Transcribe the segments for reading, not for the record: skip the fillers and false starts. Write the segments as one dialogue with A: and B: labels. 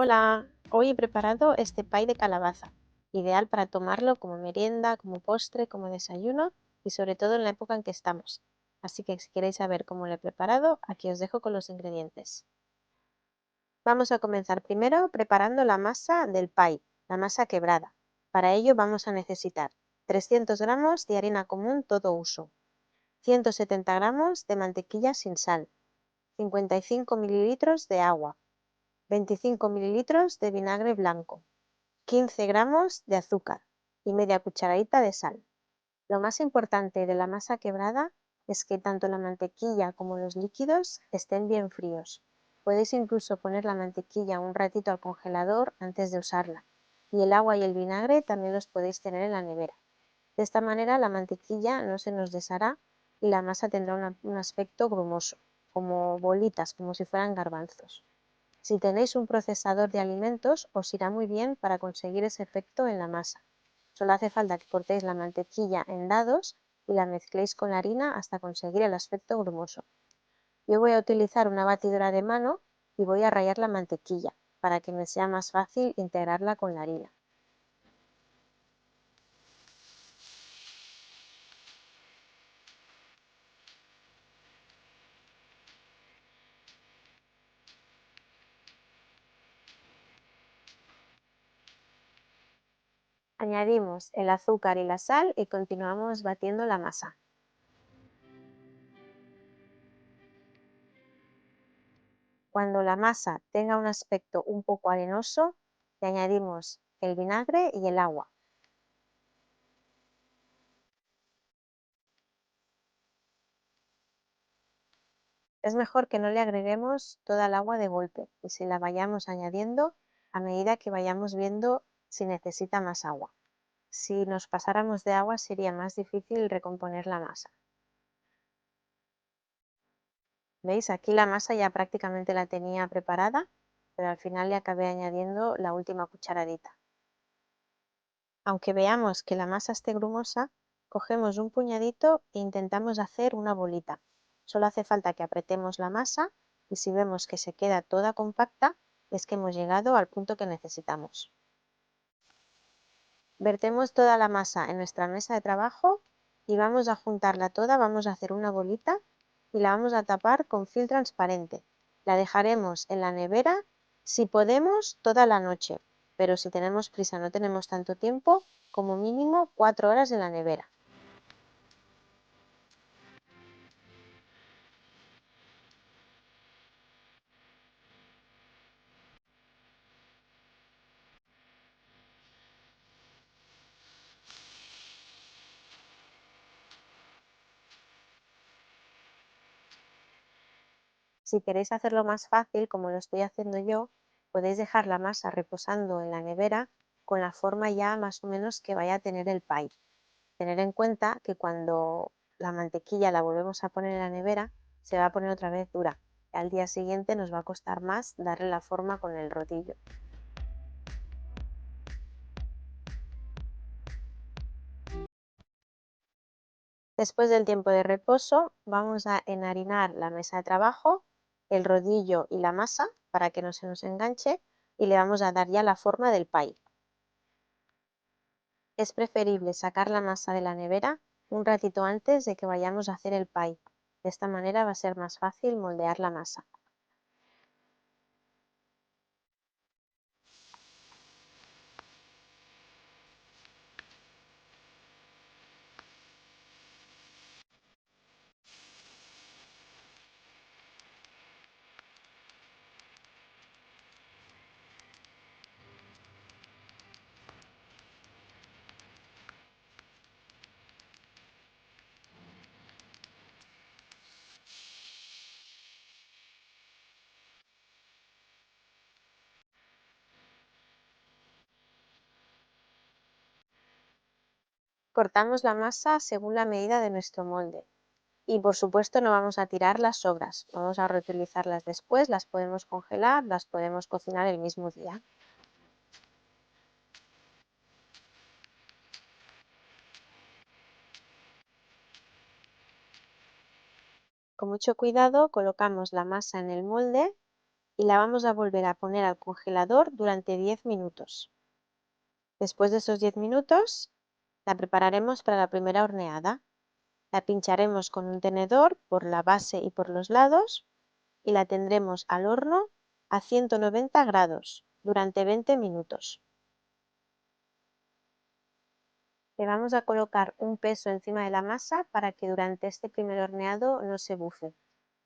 A: Hola, hoy he preparado este pie de calabaza, ideal para tomarlo como merienda, como postre, como desayuno y sobre todo en la época en que estamos. Así que si queréis saber cómo lo he preparado, aquí os dejo con los ingredientes. Vamos a comenzar primero preparando la masa del pie, la masa quebrada. Para ello vamos a necesitar 300 gramos de harina común todo uso, 170 gramos de mantequilla sin sal, 55 mililitros de agua, 25 mililitros de vinagre blanco, 15 gramos de azúcar y media cucharadita de sal. Lo más importante de la masa quebrada es que tanto la mantequilla como los líquidos estén bien fríos. Podéis incluso poner la mantequilla un ratito al congelador antes de usarla, y el agua y el vinagre también los podéis tener en la nevera. De esta manera la mantequilla no se nos deshará y la masa tendrá un aspecto grumoso, como bolitas, como si fueran garbanzos. Si tenéis un procesador de alimentos, os irá muy bien para conseguir ese efecto en la masa. Solo hace falta que cortéis la mantequilla en dados y la mezcléis con la harina hasta conseguir el aspecto grumoso. Yo voy a utilizar una batidora de mano y voy a rallar la mantequilla para que me sea más fácil integrarla con la harina. Añadimos el azúcar y la sal y continuamos batiendo la masa. Cuando la masa tenga un aspecto un poco arenoso, le añadimos el vinagre y el agua. Es mejor que no le agreguemos toda el agua de golpe y si la vayamos añadiendo a medida que vayamos viendo si necesita más agua. Si nos pasáramos de agua sería más difícil recomponer la masa. ¿Veis? Aquí la masa ya prácticamente la tenía preparada, pero al final le acabé añadiendo la última cucharadita. Aunque veamos que la masa esté grumosa, cogemos un puñadito e intentamos hacer una bolita. Solo hace falta que apretemos la masa y si vemos que se queda toda compacta, es que hemos llegado al punto que necesitamos. Vertemos toda la masa en nuestra mesa de trabajo y vamos a juntarla toda, vamos a hacer una bolita y la vamos a tapar con film transparente. La dejaremos en la nevera, si podemos, toda la noche, pero si tenemos prisa, no tenemos tanto tiempo, como mínimo 4 horas en la nevera. Si queréis hacerlo más fácil, como lo estoy haciendo yo, podéis dejar la masa reposando en la nevera con la forma ya más o menos que vaya a tener el pie. Tener en cuenta que cuando la mantequilla la volvemos a poner en la nevera, se va a poner otra vez dura. Al día siguiente nos va a costar más darle la forma con el rodillo. Después del tiempo de reposo, vamos a enharinar la mesa de trabajo, el rodillo y la masa para que no se nos enganche y le vamos a dar ya la forma del pie. Es preferible sacar la masa de la nevera un ratito antes de que vayamos a hacer el pie. De esta manera va a ser más fácil moldear la masa. Cortamos la masa según la medida de nuestro molde. Y por supuesto no vamos a tirar las sobras, vamos a reutilizarlas después, las podemos congelar, las podemos cocinar el mismo día. Con mucho cuidado colocamos la masa en el molde y la vamos a volver a poner al congelador durante 10 minutos. Después de esos 10 minutos, la prepararemos para la primera horneada. La pincharemos con un tenedor por la base y por los lados y la tendremos al horno a 190 grados durante 20 minutos. Le vamos a colocar un peso encima de la masa para que durante este primer horneado no se bufe.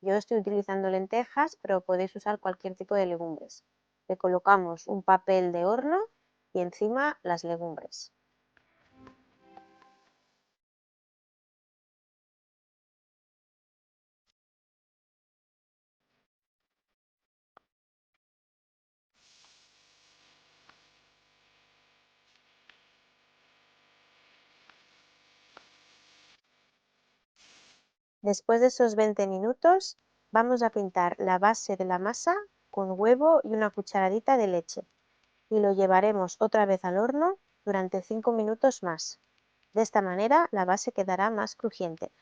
A: Yo estoy utilizando lentejas, pero podéis usar cualquier tipo de legumbres. Le colocamos un papel de horno y encima las legumbres. Después de esos 20 minutos, vamos a pintar la base de la masa con huevo y una cucharadita de leche y lo llevaremos otra vez al horno durante 5 minutos más. De esta manera la base quedará más crujiente.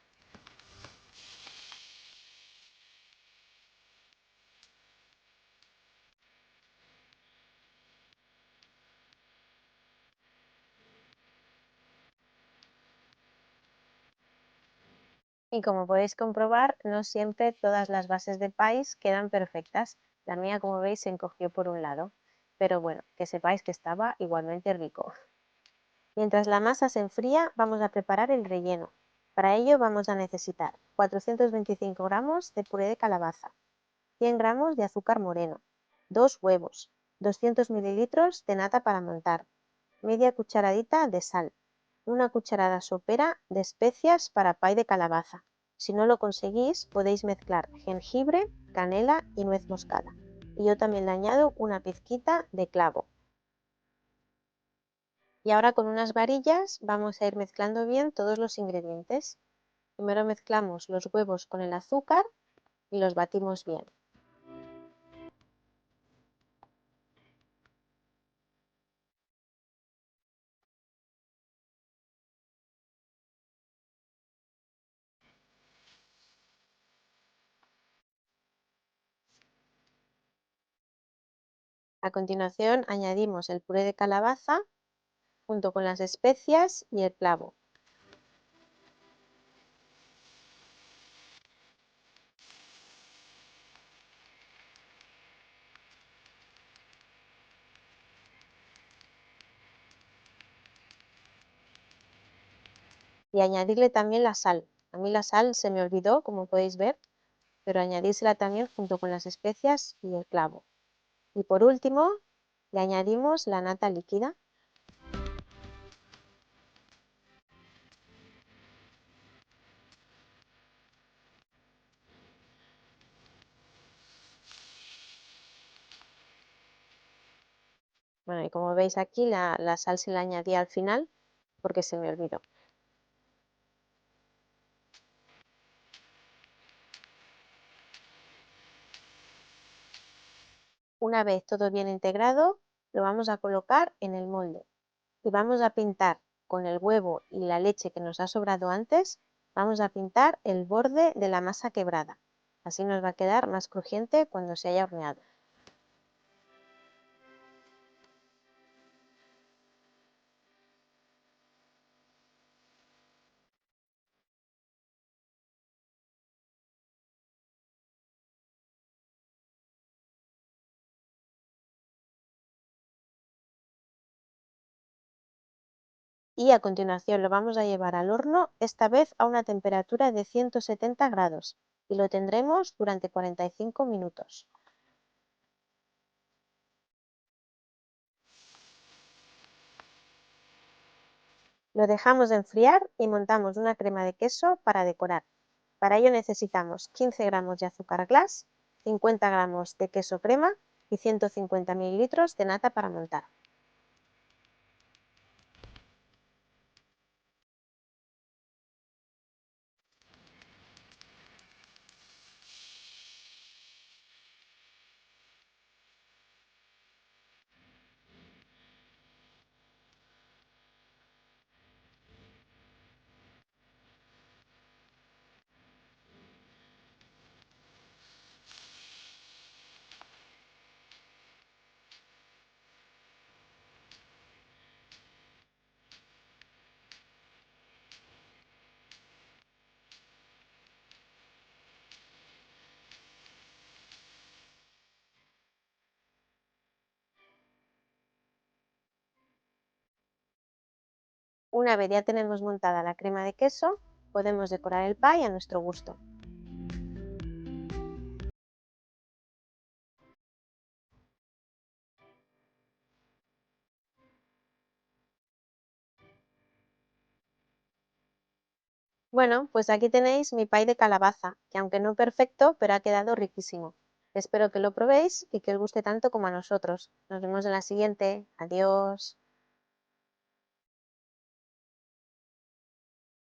A: Y como podéis comprobar, no siempre todas las bases de país quedan perfectas. La mía, como veis, se encogió por un lado. Pero bueno, que sepáis que estaba igualmente rico. Mientras la masa se enfría, vamos a preparar el relleno. Para ello vamos a necesitar 425 gramos de puré de calabaza, 100 gramos de azúcar moreno, 2 huevos, 200 mililitros de nata para montar, media cucharadita de sal, una cucharada sopera de especias para pay de calabaza. Si no lo conseguís, podéis mezclar jengibre, canela y nuez moscada. Y yo también le añado una pizquita de clavo. Y ahora con unas varillas vamos a ir mezclando bien todos los ingredientes. Primero mezclamos los huevos con el azúcar y los batimos bien. A continuación añadimos el puré de calabaza junto con las especias y el clavo. Y añadirle también la sal. A mí la sal se me olvidó, como podéis ver, pero añadírsela también junto con las especias y el clavo. Y por último, le añadimos la nata líquida. Bueno, y como veis aquí, la sal se la añadí al final porque se me olvidó. Una vez todo bien integrado, lo vamos a colocar en el molde y vamos a pintar con el huevo y la leche que nos ha sobrado antes, vamos a pintar el borde de la masa quebrada. Así nos va a quedar más crujiente cuando se haya horneado. Y a continuación lo vamos a llevar al horno, esta vez a una temperatura de 170 grados, y lo tendremos durante 45 minutos. Lo dejamos de enfriar y montamos una crema de queso para decorar. Para ello necesitamos 15 gramos de azúcar glass, 50 gramos de queso crema y 150 mililitros de nata para montar. Una vez ya tenemos montada la crema de queso, podemos decorar el pie a nuestro gusto. Bueno, pues aquí tenéis mi pie de calabaza, que aunque no perfecto, pero ha quedado riquísimo. Espero que lo probéis y que os guste tanto como a nosotros. Nos vemos en la siguiente. Adiós.